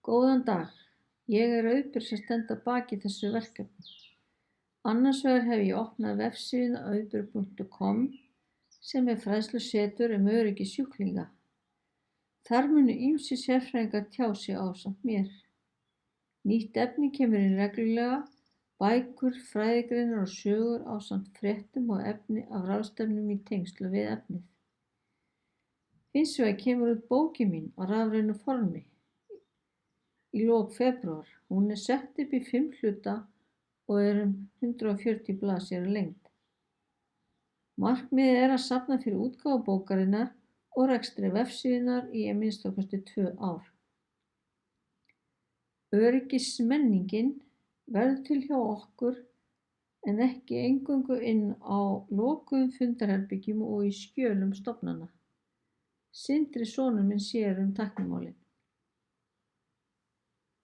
Góðan dag. Ég er Auðbjörg sem stend að baki þessu verkefni. Annars vegar hef ég opnað vefsíðuna auðbjörg.com sem er fræðslusetur öryggi sjúklinga. Þar munu ýmsir sérfræðingar tjá sig ásamt mér. Nýtt efni kemur inn reglulega, bækur, fræðigreinar og sögur ásamt fréttum og efni af ráðstefnum í tengslum við efnið. Hins vegar kemur út bókin mín á rafrænu formi í lok febrúar. Hún er sett upp í 5 hluta og er 140 blaðsíður að lengd. Markmiðið er að safna fyrir útgáfu bókarinnar og rekstri vefsíðunnar í a.m.k. 2 ár. Öryggismenningin verður til hjá okkur en ekki eingöngu inn á lokuðum fundarherbergjum og í skjölum stofnana. Sindri sonur minn sér tæknimálin.